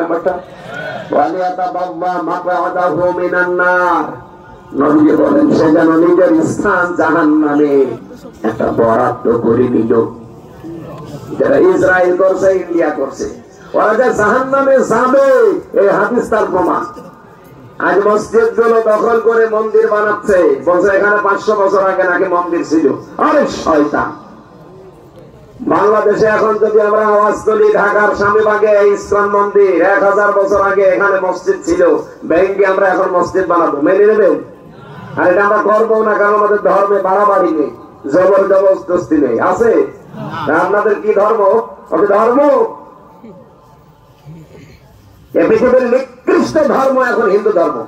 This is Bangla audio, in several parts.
ব্যাপারটা ওয়ালিয়াতাবাওয়া মাকআদাহু মিনান নার, নবী বলেন সে যেন নিজের স্থান জাহান্নামে একটা বরাদ্দ করে নিল। যারা ইসরায়েল করছে, ইন্ডিয়া করছে, ওরা যে জাহান্নামে যাবে এই হাদিস তার প্রমাণ। আজ মসজিদ গুলো দখল করে মন্দির বানাচ্ছে, বলছে এখানে 500 বছর আগে নাকি মন্দির ছিল। আরে শয়তান! বাংলাদেশে এখন যদি আমরা আওয়াজ তুলি, ঢাকার স্বামীবাগে ইসকন মন্দির 1000 বছর আগে এখানে মসজিদ ছিল, ভেঙ্গে আমরা এখন মসজিদ বানাবো, মেনে নেবেন? আর এটা আমরা করবো না, কারণ আমাদের ধর্মে বাড়াবাড়ি নেই, জবরদস্তি নেই। আছে? আপনাদের কি ধর্ম? ওকে ধর্ম এ পৃথিবীর নিকৃষ্ট ধর্ম এখন হিন্দু ধর্ম।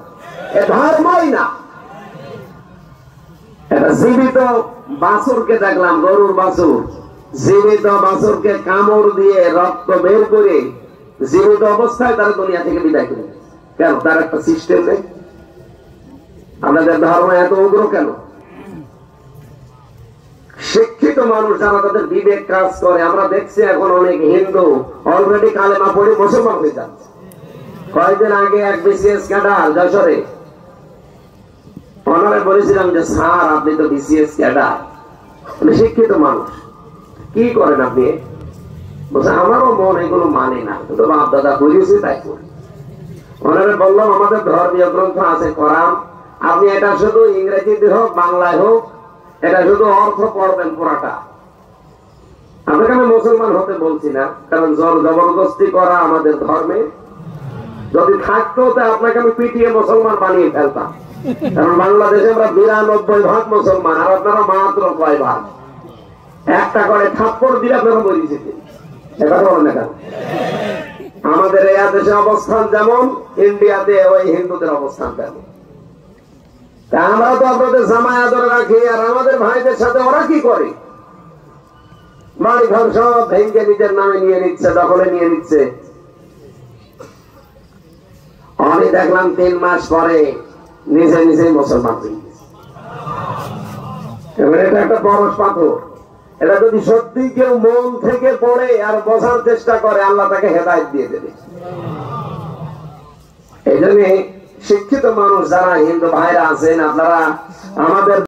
এ ধর্মই না। এটা জীবিত বাছুরকে দেখলাম, গরুর বাছুর, জীবিত বাছুরকে কামড় দিয়ে রক্ত বের করে জীবিত অবস্থায় তারা দুনিয়া থেকে বিদায় করে। কেন? তার একটা সিস্টেম নেই। আমাদের ধর্ম এত উগ্র কেন? শিক্ষিত মানুষ যারা তাদের বিবেক কাজ করে, আমরা দেখছি এখন অনেক হিন্দু অলরেডি কালেমা পড়ে মুসলমান হয়ে যাচ্ছে। কয়েকদিন আগে এক বিসিএস ক্যাডার যশোরে, ওনারে বলেছিলাম যে স্যার আপনি তো বিসিএস ক্যাডার, শিক্ষিত মানুষ, কি করেন আপনি? বলছে আমারও মন এগুলো মানে না, তো বাপ দাদা বুঝেছি তাই করি। ওনারে বললাম আমাদের ধর্মীয় গ্রন্থ আছে কোরআন, আপনি এটা শুধু ইংরেজিতে হোক বাংলায় হোক, এটা শুধু অর্থ পড়বেন পুরাটা। আপনাকে আমি মুসলমান হতে বলছি না, কারণ জোর জবরদস্তি করা আমাদের ধর্মে যদি থাকতো তা আপনাকে আমি পিটিয়ে মুসলমান বানিয়ে ফেলতাম। কারণ বাংলাদেশে আমরা 92% মুসলমান, আর আপনারা মাত্র কয় ভাগ? একটা করে থাপ্পড় দিলে আপনারা বলি যেতেন। এটা বলেন না কেন? আমাদের এই দেশে অবস্থান যেমন, ইন্ডিয়াতে ওই হিন্দুদের অবস্থান তেমন। আমরা তো আপনাদের জামাই আদর রাখি, আর আমাদের ভাইদের সাথে ওরা কি করে? বাড়ি ঘর সব ভেঙে নিজের নামে নিয়ে নিচ্ছে, দখলে নিয়ে নিচ্ছে। আমি দেখলাম 3 মাস পরে নিজে নিজেই মুসলমান হয়ে গেছে। এবার এটা একটা বড় পাথর। এটা যদি সত্যি কেউ মন থেকে পড়ে আর বোঝার চেষ্টা করে, আল্লাহ তাকে হেদায়েত দিয়ে দেবে। এই জন্য শিক্ষিত মানুষ যারা হিন্দু ভাইরা আছেন, আপনারা আমাদের